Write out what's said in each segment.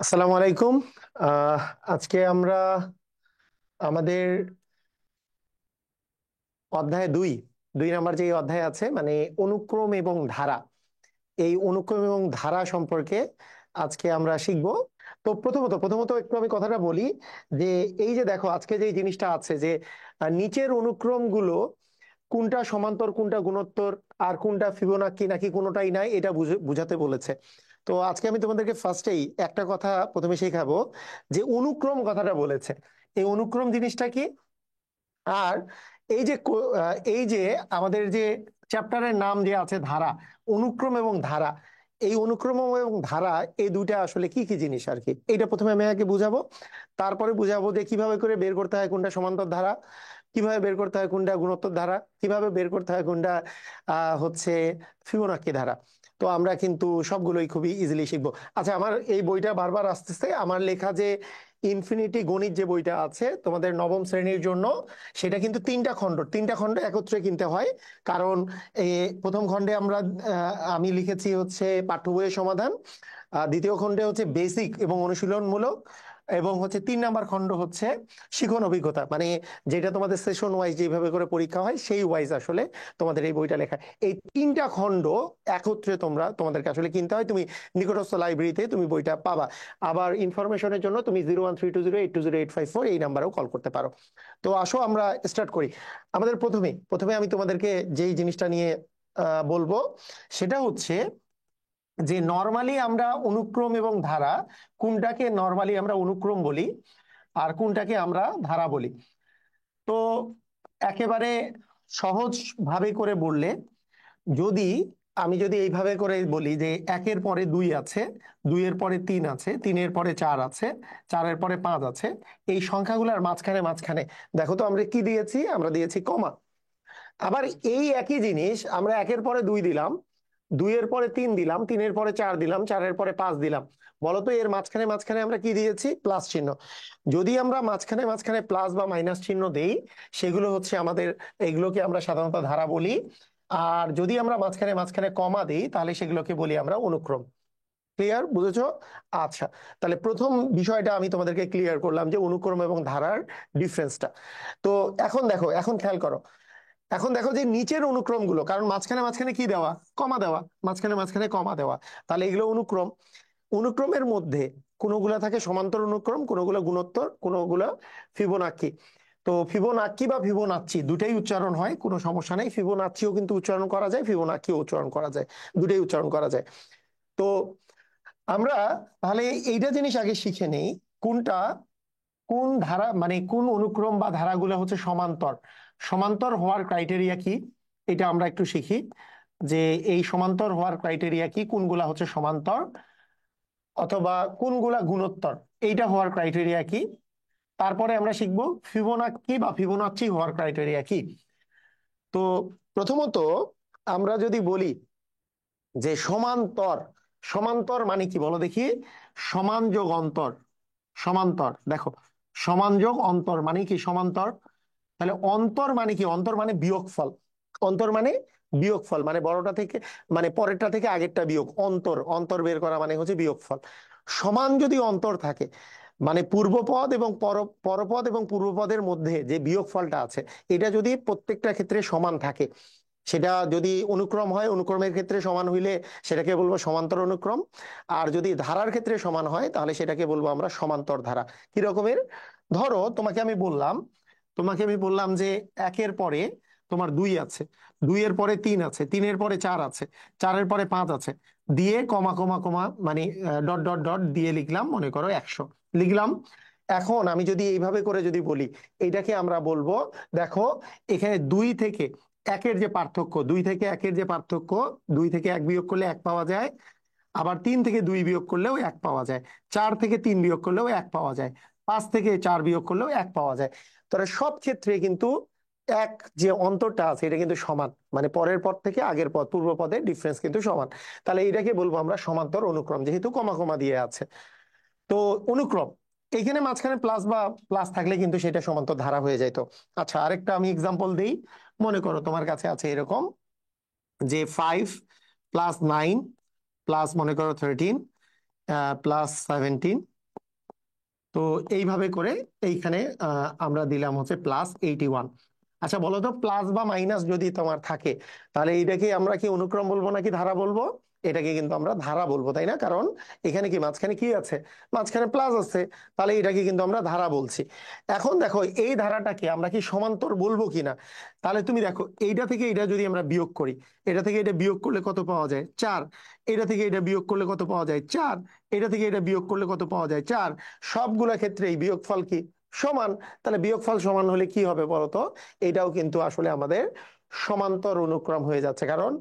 আসসালামু আলাইকুম। আহ, আজকে আমরা আমাদের অধ্যায় দুই দুই নাম্বার যে অধ্যায় আছে মানে অনুক্রম এবং ধারা, এই অনুক্রম এবং ধারা সম্পর্কে আজকে আমরা শিখব। তো প্রথমত একটু আমি কথাটা বলি যে এই যে দেখো আজকে যে জিনিসটা আছে যে নিচের অনুক্রমগুলো কোনটা সমান্তর কোনটা গুণোত্তর আর কোনটা ফিবোনাক্কি নাকি কোনোটাই নাই এটা বুঝাতে বলেছে। তো আজকে আমি তোমাদেরকে ফার্স্টেই একটা কথা প্রথমে শেখাবো যে অনুক্রম কথাটা বলেছে, এই অনুক্রম জিনিসটা কি। আর এই যে আমাদের যে চ্যাপ্টারের নাম যে আছে ধারা, অনুক্রম এবং ধারা, এই অনুক্রম এবং ধারা এই দুইটা আসলে কি কি জিনিস আর কি, এইটা প্রথমে আমি আগে বুঝাবো। তারপরে বুঝাবো যে কিভাবে করে বের করতে হয় কোনটা সমান্তর ধারা, কিভাবে বের করতে হয় কোনটা গুণোত্তর ধারা, কিভাবে বের করতে হয় কোনটা হচ্ছে ফিবোনাক্কি ধারা। তো আমরা কিন্তু সবগুলোই খুবই ইজিলি শিখবো। আচ্ছা, আমার এই বইটা বারবার আসতেছে, আমার লেখা যে ইনফিনিটি গণিত যে বইটা আছে তোমাদের নবম শ্রেণীর জন্য, সেটা কিন্তু তিনটা খণ্ড একত্রে কিনতে হয়। কারণ প্রথম খণ্ডে আমি লিখেছি হচ্ছে পাঠ্য বইয়ের সমাধান, দ্বিতীয় খণ্ডে হচ্ছে বেসিক এবং অনুশীলনমূলক, এবং হচ্ছে 3 নাম্বার খণ্ড হচ্ছে শিখন অভিজ্ঞতা, মানে যেটা তোমাদের সেশন ওয়াইজ যেভাবে করে পরীক্ষা হয় সেই ওয়াইজ আসলে তোমাদের এই বইটা লেখা। এই 3টা খণ্ড একত্রে তোমাদেরকে আসলে কিনতে হয়। তুমি নিকটস্থ লাইব্রেরিতে তুমি বইটা পাবা। আবার ইনফরমেশনের জন্য তুমি 01320820824 এই নাম্বারেও কল করতে পারো। তো আসো আমরা স্টার্ট করি। আমাদের প্রথমে প্রথমে আমি তোমাদেরকে যেই জিনিসটা নিয়ে বলবো সেটা হচ্ছে যে নর্মালি আমরা অনুক্রম এবং ধারা, কোনটাকে নর্মালি আমরা অনুক্রম বলি আর কোনটাকে আমরা ধারা বলি। তো একেবারে সহজ ভাবে করে বললে, যদি যদি এইভাবে করে বলি যে একের পরে দুই আছে, দুইয়ের পরে তিন আছে, তিনের পরে চার আছে, চারের পরে পাঁচ আছে, এই সংখ্যাগুলোর মাঝখানে মাঝখানে দেখো তো আমরা কি দিয়েছি, আমরা দিয়েছি কমা। আবার এই একই জিনিস আমরা একের পরে দুই দিলাম, দুইয়ের পরে তিন দিলাম, তিনের পরে চার দিলাম, চারের পরে পাঁচ দিলাম, বলতো এর মাঝখানে মাঝখানে আমরা কি দিয়েছি, প্লাস চিহ্ন। যদি আমরা মাঝখানে মাঝখানে প্লাস বা মাইনাস চিহ্ন দেই সেগুলো হচ্ছে আমাদের, এগুলোকে আমরা সাধারণত ধারা বলি। আর যদি আমরা মাঝখানে মাঝখানে কমা দিই তাহলে সেগুলোকে বলি আমরা অনুক্রম। ক্লিয়ার, বুঝেছো? আচ্ছা, তাহলে প্রথম বিষয়টা আমি তোমাদেরকে ক্লিয়ার করলাম যে অনুক্রম এবং ধারার ডিফারেন্সটা। তো এখন দেখো, এখন খেয়াল করো, এখন দেখো যে নিচের অনুক্রমগুলো, কারণ মাঝখানে মাঝখানে কি দেওয়া, কমা দেওয়া, মাঝখানে মাঝখানে কমা দেওয়া, তাহলে এগুলো অনুক্রম। অনুক্রমের মধ্যে কোনগুলা থাকে সমান্তর অনুক্রম, কোনগুলো গুণোত্তর, কোনগুলো ফিবোনাক্কি। তো ফিবোনাক্কি বা ফিবোনাচ্চি দুটাই উচ্চারণ হয়, কোনো সমস্যা নেই। ফিবোনাচ্চিও কিন্তু উচ্চারণ করা যায়, ফিবোনাক্কিও উচ্চারণ করা যায়, দুটাই উচ্চারণ করা যায়। তো আমরা তাহলে এইটা জিনিস আগে শিখে নেই, কোনটা কোন ধারা, মানে কোন অনুক্রম বা ধারাগুলো হচ্ছে সমান্তর। সমান্তর হওয়ার ক্রাইটেরিয়া কি, এটা আমরা একটু শিখি যে এই সমান্তর হওয়ার ক্রাইটেরিয়া কি, কোনগুলা হচ্ছে সমান্তর অথবা কোনগুলা গুণোত্তর, এইটা হওয়ার ক্রাইটেরিয়া কি। তারপরে আমরা শিখবো ফিবোনাক্কি বা ফিবোনাচ্চি হওয়ার ক্রাইটেরিয়া কি। তো প্রথমত আমরা যদি বলি যে সমান্তর, সমান্তর মানে কি বলো দেখি, সমান যোগ অন্তর। সমান্তর দেখো, সমান যোগ অন্তর মানে কি সমান্তর। তাহলে অন্তর মানে কি, অন্তর মানে বিয়োগফল। অন্তর মানে বিয়োগফল, মানে বড়টা থেকে, মানে পরেরটা থেকে আগেরটা বিয়োগ, অন্তর, অন্তর বের করা মানে হচ্ছে বিয়োগফল। সমান যদি অন্তর থাকে মানে পূর্বপদ এবং পরপদ এবং পূর্বপদের মধ্যে যে বিয়োগফলটা আছে, এটা যদি প্রত্যেকটা ক্ষেত্রে সমান থাকে, সেটা যদি অনুক্রম হয়, অনুক্রমের ক্ষেত্রে সমান হইলে সেটাকে বলবো সমান্তর অনুক্রম। আর যদি ধারার ক্ষেত্রে সমান হয় তাহলে সেটাকে বলবো আমরা সমান্তর ধারা। কি রকমের, ধরো তোমাকে আমি বললাম যে একের পরে তোমার দুই আছে, দুইয়ের পরে তিন আছে, তিনের পরে চার আছে, চারের পরে পাঁচ আছে, দিয়ে কমা কমা কমা মানে ডট ডট ডট দিয়ে লিখলাম, মনে করো 100 লিখলাম। এখন আমি যদি এইভাবে করে যদি বলি, এইটাকে আমরা বলবো, দেখো এখানে দুই থেকে একের যে পার্থক্য, দুই থেকে একের যে পার্থক্য, দুই থেকে এক বিয়োগ করলে এক পাওয়া যায়, আবার তিন থেকে দুই বিয়োগ করলেও এক পাওয়া যায়, চার থেকে তিন বিয়োগ করলেও এক পাওয়া যায়, পাঁচ থেকে চার বিয়োগ করলেও এক পাওয়া যায়। তাহলে সব ক্ষেত্রে কিন্তু এক যে অন্তরটা আছে এটা কিন্তু সমান, মানে পরের পদ থেকে আগের পদ, পূর্ব পদের ডিফারেন্স কিন্তু সমান। তাহলে এটাকে বলবো আমরা সমান্তর অনুক্রম, যেহেতু কমা কমা দিয়ে আছে। তো অনুক্রম, এখানে মাঝখানে প্লাস বা প্লাস থাকলে কিন্তু সেটা সমান্তর ধারা হয়ে যাইতো। আচ্ছা, আরেকটা আমি এক্সাম্পল দিই। মনে করো তোমার কাছে আছে এরকম যে 5 + 9 + মনে করো 13 +17। তো এইভাবে করে এইখানে আমরা দিলাম হচ্ছে +81। আচ্ছা বলো তো, প্লাস বা মাইনাস যদি তোমার থাকে, তাহলে এইটাকে আমরা কি অনুক্রম বলবো নাকি ধারা বলবো? এটাকে কিন্তু আমরা ধারা বলবো, তাই না? কারণ এখানে কি মাঝখানে কি আছে? মাঝখানে প্লাস আছে, তাহলে এটাকে কিন্তু আমরা ধারা বলছি। এখন দেখো, এই ধারাটাকে আমরা কি সমান্তর বলবো কিনা। তাহলে তুমি দেখো, এইটা থেকে এটা যদি আমরা বিয়োগ করি, এটা থেকে এটা বিয়োগ করলে কত পাওয়া যায়? 4। এটা থেকে এটা বিয়োগ করলে কত পাওয়া যায়? 4। এটা থেকে এটা বিয়োগ করলে কত পাওয়া যায়? 4। সবগুলা ক্ষেত্রেই বিয়োগফল কি? সমান। তাহলে বিয়োগফল সমান হলে কি হবে বলতো? এটাও কিন্তু আসলে আমাদের সমান্তর অনুক্রম হয়ে যাচ্ছে, কারণ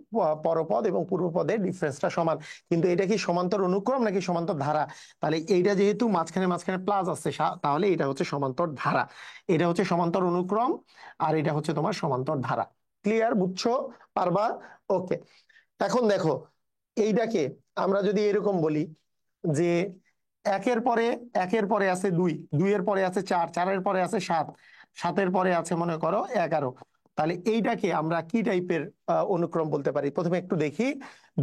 পরপদ এবং পূর্বপদের ডিফারেন্সটা সমান। কিন্তু এটা কি সমান্তর অনুক্রম নাকি সমান্তর ধারা? তাহলে এইটা যেহেতু মাঝখানে মাঝখানে প্লাস আছে, তাহলে এটা হচ্ছে সমান্তর ধারা। এটা হচ্ছে সমান্তর অনুক্রম, আর এটা হচ্ছে তোমার সমান্তর ধারা। ক্লিয়ার? বুঝছো? পারবা? ওকে। এখন দেখো, এইটাকে আমরা যদি এরকম বলি যে একের পরে একের পরে আছে 2, 2-এর পরে আছে 4, 4-এর পরে আছে 7, 7-এর পরে আছে মনে করো 11। তাহলে এইটাকে আমরা কি টাইপের অনুক্রম বলতে পারি? প্রথমে একটু দেখি।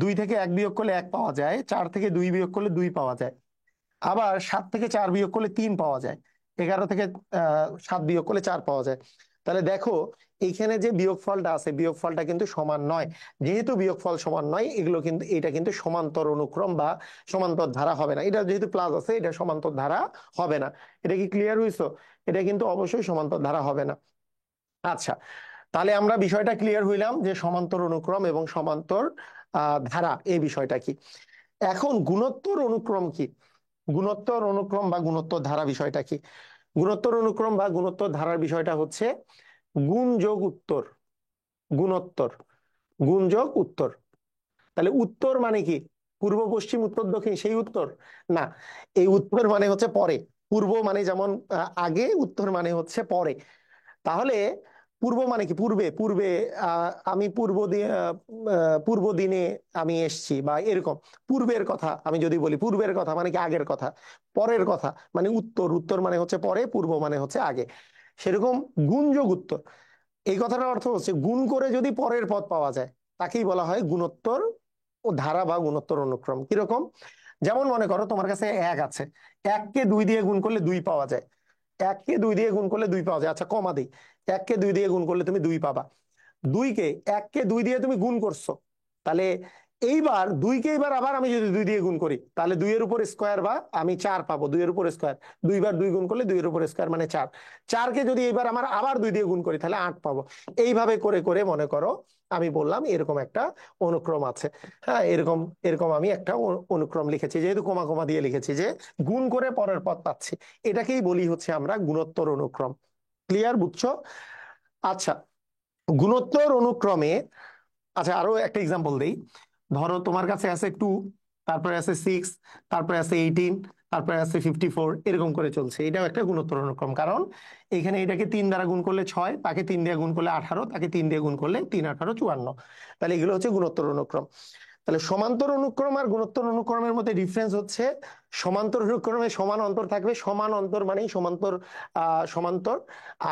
2 থেকে 1 বিয়োগ করলে 1 পাওয়া যায়, 4 থেকে 2 বিয়োগ করলে 2 পাওয়া যায়, আবার 7 থেকে 4 বিয়োগ করলে 3 পাওয়া যায়, 11 থেকে 7 বিয়োগ করলে 4 পাওয়া যায়। তাহলে দেখো, এইখানে যে বিয়োগফলটা আছে, বিয়োগফলটা কিন্তু সমান নয়। যেহেতু বিয়োগফল সমান নয়, এগুলো কিন্তু, এটা কিন্তু সমান্তর অনুক্রম বা সমান্তর ধারা হবে না। এটা যেহেতু প্লাস আছে, এটা সমান্তর ধারা হবে না। এটা কি ক্লিয়ার হইছো? এটা কিন্তু অবশ্যই সমান্তর ধারা হবে না। আচ্ছা, তাহলে আমরা বিষয়টা ক্লিয়ার হইলাম যে সমান্তর অনুক্রম এবং সমান্তর ধারা, এই বিষয়টা কি। এখন গুণোত্তর অনুক্রম কি? গুণোত্তর অনুক্রম বা গুণোত্তর ধারা বিষয়টা কি? গুণোত্তর অনুক্রম বা গুণোত্তর ধারার বিষয়টা হচ্ছে গুণ যোগ উত্তর। গুণোত্তর, গুণ যোগ উত্তর। তাহলে উত্তর মানে কি? পূর্ব পশ্চিম উত্তর দক্ষিণ সেই উত্তর না। এই উত্তর মানে হচ্ছে পরে। পূর্ব মানে যেমন আগে, উত্তর মানে হচ্ছে পরে। তাহলে পূর্ব মানে কি? পূর্বে, পূর্বে আমি পূর্ব দিনে আমি এসছি বা এরকম। পূর্বের কথা আমি যদি বলি, পূর্বের কথা মানে কি? আগের কথা। পরের কথা মানে উত্তর, উত্তর মানে হচ্ছে পরে, পূর্ব মানে হচ্ছে আগে। সেরকম গুণযোগ উত্তর, এই কথাটার অর্থ হচ্ছে গুণ করে যদি পরের পদ পাওয়া যায়, তাকেই বলা হয় গুণোত্তর ও ধারা বা গুণোত্তর অনুক্রম। কিরকম? যেমন মনে করো তোমার কাছে 1 আছে, 1-কে 2 দিয়ে গুণ করলে 2 পাওয়া যায়। 1-কে 2 দিয়ে গুণ করলে 2 পাওয়া যায়। আচ্ছা কমা দিই, 1-কে 2 দিয়ে গুণ করলে তুমি 2 পাবা। 1-কে 2 দিয়ে তুমি গুণ করছো, তাহলে এইবার 2-কে এইবার আবার আমি যদি 2 দিয়ে গুণ করি, তাহলে 2-এর উপর স্কোয়ার বা আমি 4 পাবো। 2-এর উপর স্কোয়ার, 2 বার 2 গুণ করলে 2-এর উপর স্কোয়ার মানে 4। 4-কে যদি এবার আমার আবার 2 দিয়ে গুণ করি, তাহলে 8 পাবো। এইভাবে করে করে মনে করো আমি বললাম এরকম একটা অনুক্রম আছে। হ্যাঁ, এরকম এরকম আমি একটা অনুক্রম লিখেছি, যেহেতু কোমা কোমা দিয়ে লিখেছি যে গুণ করে পরের পদ পাচ্ছি। এটাকেই বলি হচ্ছে আমরা গুণোত্তর অনুক্রম। ক্লিয়ার? বুঝছো? আচ্ছা, গুণোত্তর অনুক্রমে, আচ্ছা আরো একটা এক্সাম্পল দেই। ধরো তোমার কাছে আছে 2, তারপরে আছে 6, তারপরে আছে 18, তারপরে আছে 54, এরকম করে চলছে। এটাও একটা গুণোত্তর অনুক্রম, কারণ এখানে এটাকে 3 দ্বারা গুণ করলে 6, তাকে 3 দিয়ে গুণ করলে 18, তাকে 3 দিয়ে গুণ করলে 3 18 54। তাহলে এগুলো হচ্ছে গুণোত্তর অনুক্রম। তাহলে সমান্তর অনুক্রম আর গুণোত্তর অনুক্রমের মধ্যে ডিফারেন্স হচ্ছে, সমান্তর অনুক্রমে সমান অন্তর থাকবে, সমান অন্তর মানেই সমান্তর, সমান্তর।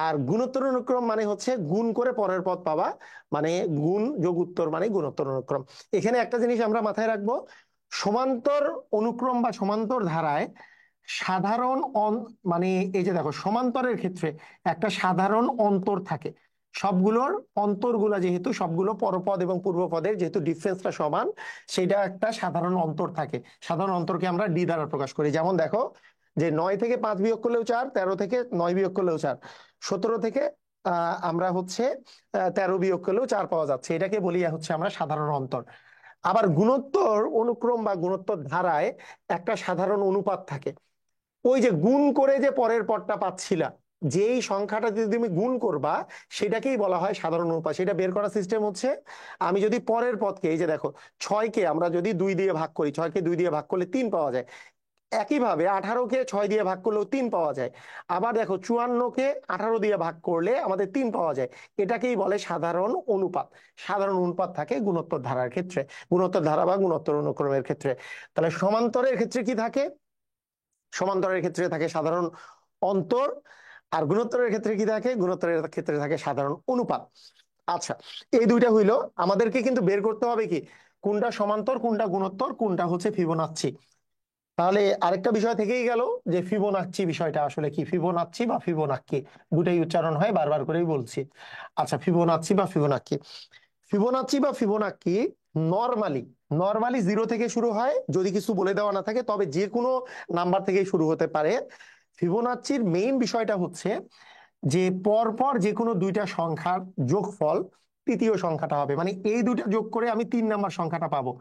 আর গুণোত্তর অনুক্রম মানে হচ্ছে গুণ করে পরের পদ পাওয়া, মানে গুণ যোগ উত্তর মানে গুণোত্তর অনুক্রম। এখানে একটা জিনিস আমরা মাথায় রাখবো, সমান্তর অনুক্রম বা সমান্তর ধারায় সাধারণ মানে এই যে দেখো, সমান্তরের ক্ষেত্রে একটা সাধারণ অন্তর থাকে। সবগুলোর অন্তরগুলা যেহেতু সবগুলো পরপদ এবং পূর্বপদের যেহেতু ডিফারেন্সটা সমান, সেটা একটা সাধারণ অন্তর থাকে। সাধারণ অন্তরকে আমরা ডি দ্বারা প্রকাশ করি। যেমন দেখো, যে 9 থেকে 5 বিয়োগ করলেও 4, 13 থেকে 9 বিয়োগ করলেও 4, 17 থেকে আমরা হচ্ছে 13 বিয়োগ করলেও 4 পাওয়া যাচ্ছে। এটাকে বলি হচ্ছে আমরা সাধারণ অন্তর। আবার গুণোত্তর অনুক্রম বা গুণোত্তর ধারায় একটা সাধারণ অনুপাত থাকে। ওই যে গুণ করে যে পরের পদটা পাচ্ছিলা, যেই সংখ্যাটা যদি তুমি গুণ করবা, সেটাকেই বলা হয় সাধারণ অনুপাত। সেটা বের করার সিস্টেম হচ্ছে, আমি যদি পরের পদকে, এই যে দেখো 6-কে আমরা যদি 2 দিয়ে ভাগ করি, 6-কে 2 দিয়ে ভাগ করলে 3 পাওয়া যায়। একইভাবে 18-কে 6 দিয়ে ভাগ করলেও 3 পাওয়া যায়। আবার দেখো 54-কে 18 দিয়ে ভাগ করলে আমাদের 3 পাওয়া যায়। এটাকেই বলে সাধারণ অনুপাত। সাধারণ অনুপাত থাকে গুণোত্তর ধারার ক্ষেত্রে, গুণোত্তর ধারা বা গুণোত্তর অনুক্রমের ক্ষেত্রে। তাহলে সমান্তরের ক্ষেত্রে কি থাকে? সমান্তরের ক্ষেত্রে থাকে সাধারণ অন্তর। আর গুণোত্তরের ক্ষেত্রে কি থাকে? গুণোত্তরের ক্ষেত্রে থাকে সাধারণ অনুপাত। আচ্ছা, এই দুইটা হইলো। আমাদেরকে কিন্তু বের করতে হবে কি, কোনটা সমান্তর, কোনটা গুণোত্তর, কোনটা হচ্ছে ফিবোনাচ্ছি। তাহলে আরেকটা বিষয় থেকেই গেল যে ফিবোনাচ্চি বিষয়টা আসলে কি, ফিবোনাচ্চি বা ফিবোনাক্কি দুটাই উচ্চারণ হয়, বারবার করেই বলছি। আচ্ছা, ফিবোনাচ্চি বা ফিবোনাক্কি, ফিবোনাচ্চি বা ফিবোনাক্কি নরমালি নরমালি 0 থেকে শুরু হয় যদি কিছু বলে দেওয়া না থাকে, তবে যে কোনো নাম্বার থেকেই শুরু হতে পারে। ফিবোনাচ্চির মেইন বিষয়টা হচ্ছে যে পরপর যে কোনো দুইটা সংখ্যার যোগফল তৃতীয় সংখ্যাটা হবে, মানে এই দুইটা যোগ করে আমি 3 নাম্বার সংখ্যাটা পাবো।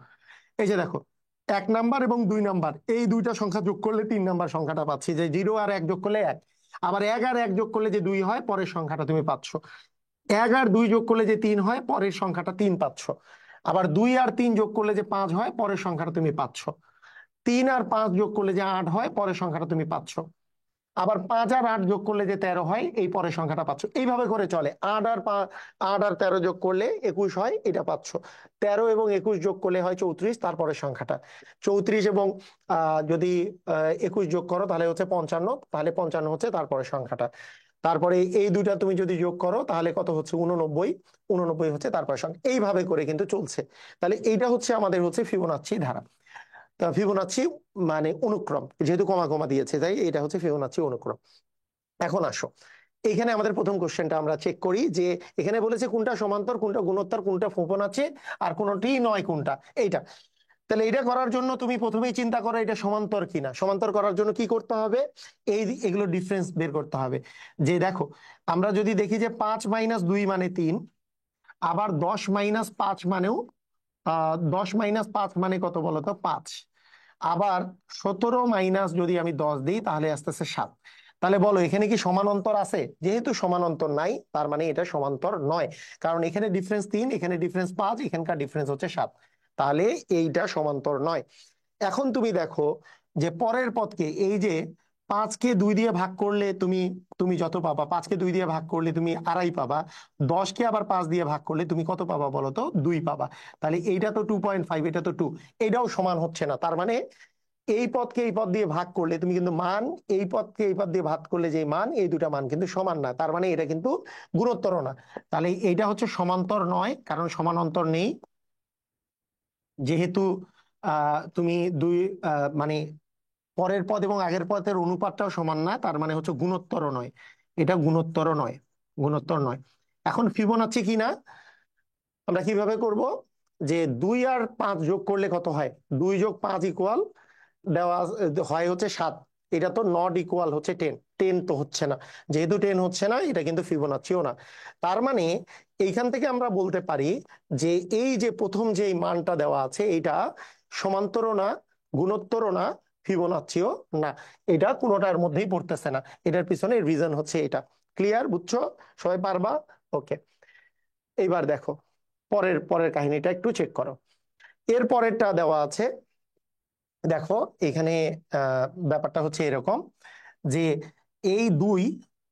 এই যে দেখো, 1 নাম্বার এবং 2 নাম্বার এই দুইটা সংখ্যা যোগ করলে 3 নাম্বার সংখ্যাটা পাচ্ছি, যে 0 আর 1 যোগ করলে 1, আবার 1 আর 1 যোগ করলে যে 2 হয় পরের সংখ্যাটা তুমি পাচ্ছ, 1 আর 2 যোগ করলে যে 3 হয় পরের সংখ্যাটা 3 পাচ্ছ, আবার 2 আর 3 যোগ করলে যে 5 হয় পরের সংখ্যাটা তুমি পাচ্ছ, 3 আর 5 যোগ করলে যে 8 হয় পরের সংখ্যাটা তুমি পাচ্ছ, আবার 5 আর 8 যোগ করলে যে 13 হয় এই পরের সংখ্যাটা পাচ্ছ। এইভাবে করে চলে। 8 আর 13 যোগ করলে 21 হয়, এটা পাচ্ছ। 13 এবং 21 যোগ করলে হয় 34, তারপরের সংখ্যাটা 34 এবং যদি 21 যোগ করো তাহলে হচ্ছে 55, তাহলে 55 হচ্ছে তারপরের সংখ্যাটা। তারপরে এই দুইটা তুমি যদি যোগ করো তাহলে কত হচ্ছে 89, 89 হচ্ছে তারপরের সংখ্যা। এইভাবে করে কিন্তু চলছে। তাহলে এইটা হচ্ছে আমাদের হচ্ছে ফিবোনাচ্চি ধারা। তা ফিবোনাচ্চি মানে অনুক্রম, যেহেতু কমা কমা দিয়েছে তাই এটা হচ্ছে ফিবোনাচ্চি অনুক্রম। এখন আসো, এখানে আমাদের প্রথম কোশ্চেনটা আমরা চেক করি, যে এখানে বলেছে কোনটা সমান্তর, কোনটা গুণোত্তর, কোনটা ফিবোনাচ্চি, আর কোনটি নয় কোনটা, এইটা। তাহলে এটা করার জন্য তুমি প্রথমেই চিন্তা করো এটা সমান্তর কিনা। সমান্তর করার জন্য কি করতে হবে, এগুলো ডিফারেন্স বের করতে হবে। যে দেখো, আমরা যদি দেখি যে 5 - 2 মানে 3, আবার 10 - 5 মানেও 10 - 5 মানে কত বলতো 5, আবার 17 মাইনাস যদি আমি 10 দিই তাহলে আস্তে আস্তে 7। তাহলে বলো এখানে কি সমান্তর আছে? যেহেতু সমান্তর নাই তার মানে এটা সমান্তর নয়, কারণ এখানে ডিফারেন্স 3, এখানে ডিফারেন্স 5, এখানকার ডিফারেন্স হচ্ছে 7, তাহলে এইটা সমান্তর নয়। এখন তুমি দেখো যে পরের পদকে, এই যে 5কে 2 দিয়ে ভাগ করলে তুমি তুমি যত পাবা, 5কে 2 দিয়ে ভাগ করলে তুমি আড়াই পাবা, 10কে আবার 5 দিয়ে ভাগ করলে তুমি কত পাবা বলো তো 2 পাবা। তাহলে এইটা তো 2.5, এটা তো 2, এটাও সমান হচ্ছে না। তার মানে এই পদকে এই পদ দিয়ে ভাগ করলে তুমি কিন্তু মান, এই পদকে এই পদ দিয়ে ভাগ করলে যে মান, এই দুটা মান কিন্তু সমান না, তার মানে এটা কিন্তু গুণোত্তর না। তাহলে এইটা হচ্ছে সমান্তর নয়, কারণ সমান্তর নেই। যেহেতু তুমি দুই মানে পরের পদ এবং আগের পদের অনুপাতটাও সমান না, তার মানে হচ্ছে গুণোত্তর নয়, এটা গুণোত্তর নয়, গুণোত্তর নয়। এখন ফিবোনাচ্চি কি না আমরা কিভাবে করব, যে 2 আর 5 যোগ করলে কত হয়, 2 যোগ 5 ইকুয়াল দেওয়া হয় হচ্ছে 7, এটা তো নট ইকুয়াল হচ্ছে 10, 10 তো হচ্ছে না। যেহেতু 10 হচ্ছে না, এটা কিন্তু ফিবোনাচ্চিও না। তার মানে এইখান থেকে আমরা বলতে পারি যে এই যে প্রথম যে মানটা দেওয়া আছে এইটা সমান্তরও না, গুণোত্তরও না, ফিবোনাচ্চিও না, এটা কোনোটার মধ্যেই পড়তেছে না। এটার পিছনে রিজন হচ্ছে এটা। ক্লিয়ার, বুঝছো? সবাই পারবা? ওকে। এইবার দেখো পরের পরের কাহিনীটা একটু চেক করো। এর পরেরটা দেওয়া আছে, দেখো এখানে ব্যাপারটা হচ্ছে এরকম, যে এই 2,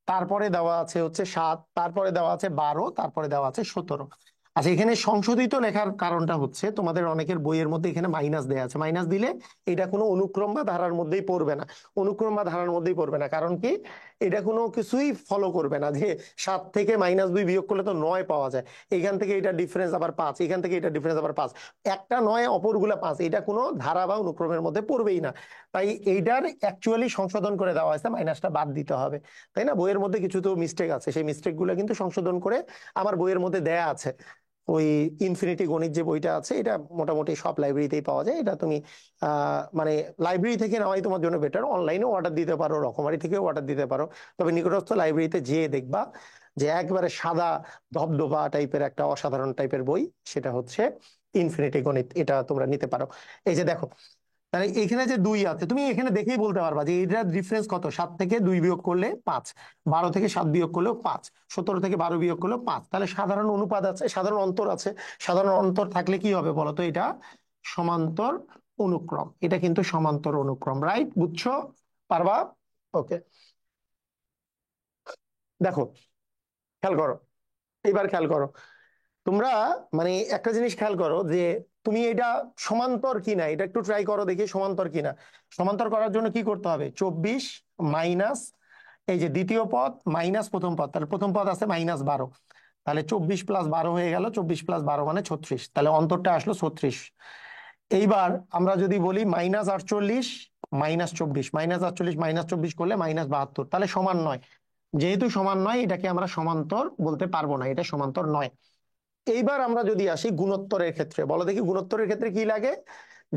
তারপরে দেওয়া আছে হচ্ছে 7, তারপরে দেওয়া আছে 12, তারপরে দেওয়া আছে 17। আচ্ছা, এখানে সংশোধিত লেখার কারণটা হচ্ছে তোমাদের অনেকের বইয়ের মধ্যে এখানে মাইনাস দেওয়া আছে। মাইনাস দিলে এটা কোনো অনুক্রম বা ধারার মধ্যেই পড়বে না, অনুক্রম বা ধারার মধ্যেই পড়বে না। কারণ কি, এটা কোনো কিছুই ফলো করবে না। যে 7 থেকে -2 বিয়োগ করলে তো 9 পাওয়া যায়, এখান থেকে এটা ডিফারেন্স আবার 5, এখান থেকে এটা ডিফারেন্স আবার 5, একটা 9 অপরগুলা 5, এটা কোনো ধারা বা অনুক্রমের মধ্যে পড়বেই না। তাই এইটার অ্যাকচুয়ালি সংশোধন করে দেওয়া হয়েছে, মাইনাসটা বাদ দিতে হবে, তাই না? বইয়ের মধ্যে কিছু তো মিস্টেক আছে, সেই মিস্টেক গুলো কিন্তু সংশোধন করে আমার বইয়ের মধ্যে দেয়া আছে। ওই ইনফিনিটি গণিত যে বইটা আছে, এটা মোটামুটি সব লাইব্রেরিতেই পাওয়া যায়। এটা তুমি মানে লাইব্রেরি থেকে নেওয়াই তোমার জন্য বেটার, অনলাইনে অর্ডার দিতে পারো, রকমারি থেকেও অর্ডার দিতে পারো, তবে নিকটস্থ লাইব্রেরিতে যেয়ে দেখবা যে একবারে সাদা ধবধবা টাইপের একটা অসাধারণ টাইপের বই, সেটা হচ্ছে ইনফিনিটি গণিত, এটা তোমরা নিতে পারো। এই যে দেখো, তাহলে এখানে যে 2 আছে তুমি এখানে দেখেই বলতে পারবা যে এটার ডিফারেন্স কত, 7 থেকে 2 বিয়োগ করলে 5, 12 থেকে 7 বিয়োগ করলেও 5, 17 থেকে 12 বিয়োগ করলেও 5। তাহলে সাধারণ অনুপাত আছে, সাধারণ অন্তর আছে। সাধারণ অন্তর থাকলে কি হবে বলতো, এটা সমান্তর অনুক্রম, এটা কিন্তু সমান্তর অনুক্রম, রাইট? বুঝছো? পারবা? ওকে। দেখো, খেয়াল করো, এবার খেয়াল করো তোমরা, মানে একটা জিনিস খেয়াল করো যে তুমি এটা সমান্তর কিনা এটা একটু ট্রাই করো, দেখি সমান্তর কিনা। সমান্তর করার জন্য কি করতে হবে, 24 মাইনাস এই যে দ্বিতীয় পদ মাইনাস প্রথম পদ, তাহলে প্রথম পদ আছে -12, তাহলে 24 + 12 হয়ে গেল, 24 + 12 মানে 36, তাহলে অন্তরটা আসলো 36। এইবার আমরা যদি বলি -48 -24, -48 -24 করলে -72, তাহলে সমান নয়। যেহেতু সমান নয়, এটাকে আমরা সমান্তর বলতে পারবো না, এটা সমান্তর নয়। এইবার আমরা যদি আসি গুণোত্তরের ক্ষেত্রে, বলো দেখি গুণোত্তরের ক্ষেত্রে কি লাগে।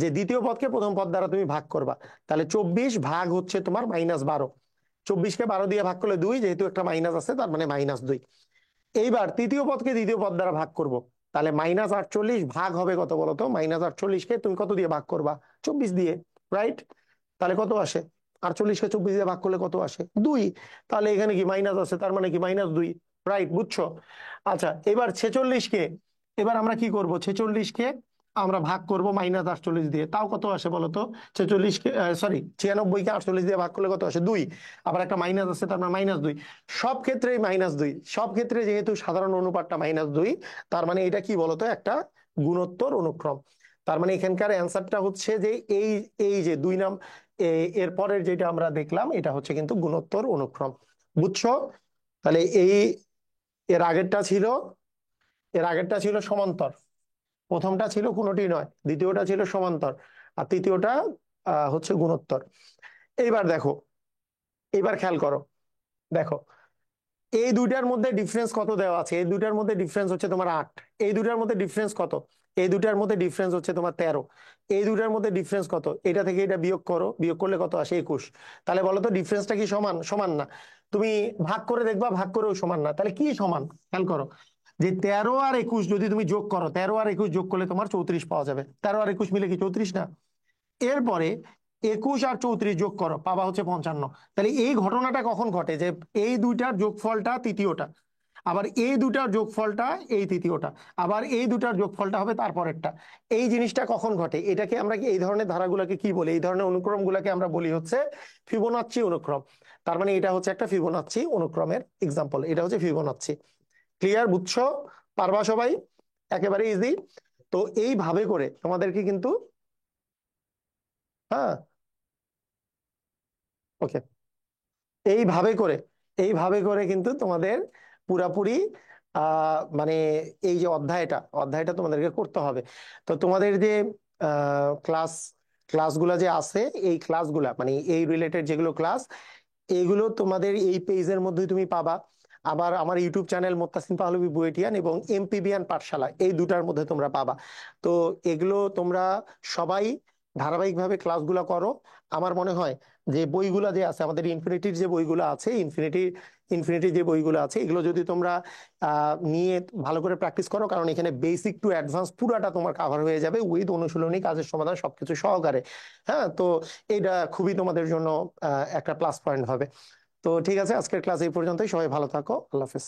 যে দ্বিতীয় পদকে প্রথম পদ দ্বারা তুমি ভাগ করবা, তাহলে 24 ভাগ হচ্ছে তোমার -12। 24কে 12 দিয়ে ভাগ করলে 2, যেহেতু একটা মাইনাস আছে তার মানে -2। এইবার তৃতীয় পদকে দ্বিতীয় পদ দ্বারা ভাগ করব, তাহলে -48 ভাগ হবে কত বলতো, -48কে তুমি কত দিয়ে ভাগ করবা, 24 দিয়ে, রাইট? তাহলে কত আসে, 48কে 24 দিয়ে ভাগ করলে কত আসে, 2। তাহলে এখানে কি মাইনাস আছে, তার মানে কি -2, রাইট? বুঝছো? আচ্ছা, এবার 46কে, এবার আমরা কি করব, 46কে আমরা ভাগ করব -48 দিয়ে, তাও কত আসে বলতো? 46কে, সরি, 96কে 48 দিয়ে ভাগ করলে কত আসে, 2। আবার একটা মাইনাস আছে, তার মানে -2। সব ক্ষেত্রেই -2, সব ক্ষেত্রে যেহেতু সাধারণ অনুপাতটা -2, তার মানে এটা কি বলতো, একটা গুণোত্তর অনুক্রম। তার মানে এখানকার অ্যান্সারটা হচ্ছে যে এই এই যে 2 নাম, এর পরের যেটা আমরা দেখলাম এটা হচ্ছে কিন্তু গুণোত্তর অনুক্রম। বুঝছো? তাহলে এর আগেরটা ছিল, সমান্তর। প্রথমটা ছিল কোনোটি নয়, দ্বিতীয়টা ছিল সমান্তর, আর তৃতীয়টা হচ্ছে গুণোত্তর। এইবার দেখো, এইবার খেয়াল করো, দেখো এই দুইটার মধ্যে ডিফারেন্স কত দেওয়া আছে, এই দুইটার মধ্যে ডিফারেন্স হচ্ছে তোমার 8। এই দুইটার মধ্যে ডিফারেন্স কত, এই দুইটার মধ্যে ডিফারেন্স হচ্ছে তোমার 13। এই দুইটার মধ্যে ডিফারেন্স কত, এটা থেকে এটা বিয়োগ করো, বিয়োগ করলে কত আসে, 21। তাহলে বলো তো ডিফারেন্সটা কি সমান, সমান না? তুমি ভাগ করে দেখবা, ভাগ করেও সমান না, তাহলে কি সমান, খেয়াল করো। যে 13 আর 21 যদি তুমি যোগ করো, 13 আর 21 যোগ করলে তোমার 34 পাওয়া যাবে। 13 আর 21 মিলে কি 34 না? এরপরে 21 আর 34 যোগ করো, পাবা হচ্ছে 55। তাহলে এই ঘটনাটা কখন ঘটে, যে এই দুইটার যোগফলটা তৃতীয়টা, আবার এই দুটার যোগফলটা এই তৃতীয়টা, আবার এই দুটার যোগফলটা হবে তারপরেরটা। এই জিনিসটা কখন ঘটে, এটাকে আমরা কি, এই ধরনের ধারাগুলোকে কি বলি, এই ধরনের অনুক্রমগুলোকে আমরা বলি হচ্ছে ফিবোনাচ্চি অনুক্রম। তার মানে এটা হচ্ছে একটা ফিবোনাচ্চি অনুক্রমের এক্সাম্পল, এটা হচ্ছে ফিবোনাচ্চি। ক্লিয়ার? বুঝছো? পারবা সবাই? একেবারে ইজি। তো এইভাবে করে তোমাদেরকে কিন্তু, হ্যাঁ, ওকে, এইভাবে করে, এইভাবে করে কিন্তু তোমাদের পুরাপুরি মানে এই যে অধ্যায়টা তোমাদেরকে করতে হবে। তো তোমাদের যে ক্লাস ক্লাসগুলা যে আছে, এই ক্লাসগুলা মানে এই রিলেটেড যেগুলো ক্লাস, এইগুলো তোমাদের এই পেজের মধ্যেই তুমি পাবা। আবার আমার ইউটিউব চ্যানেল মোত্তাসিম পাহলভী বুয়েটিয়ান এবং এমপিবিএন পাঠশালা, এই দুটার মধ্যে তোমরা পাবা। তো এগুলো তোমরা সবাই ধারাবাহিকভাবে ক্লাসগুলো করো। আমার মনে হয় যে বইগুলা যে আছে, আমাদের ইনফিনিটির যে বইগুলো আছে, ইনফিনিটির যে বইগুলো আছে, এগুলো যদি তোমরা নিয়ে ভালো করে প্র্যাকটিস করো, কারণ এখানে বেসিক টু অ্যাডভান্স পুরাটা তোমার কাভার হয়ে যাবে উইথ অনুশীলনী, কাজের সমাধান সবকিছু সহকারে। হ্যাঁ, তো এটা খুবই তোমাদের জন্য একটা প্লাস পয়েন্ট হবে। তো ঠিক আছে, আজকের ক্লাস এই পর্যন্তই। সবাই ভালো থাকো, আল্লাহ হাফেজ।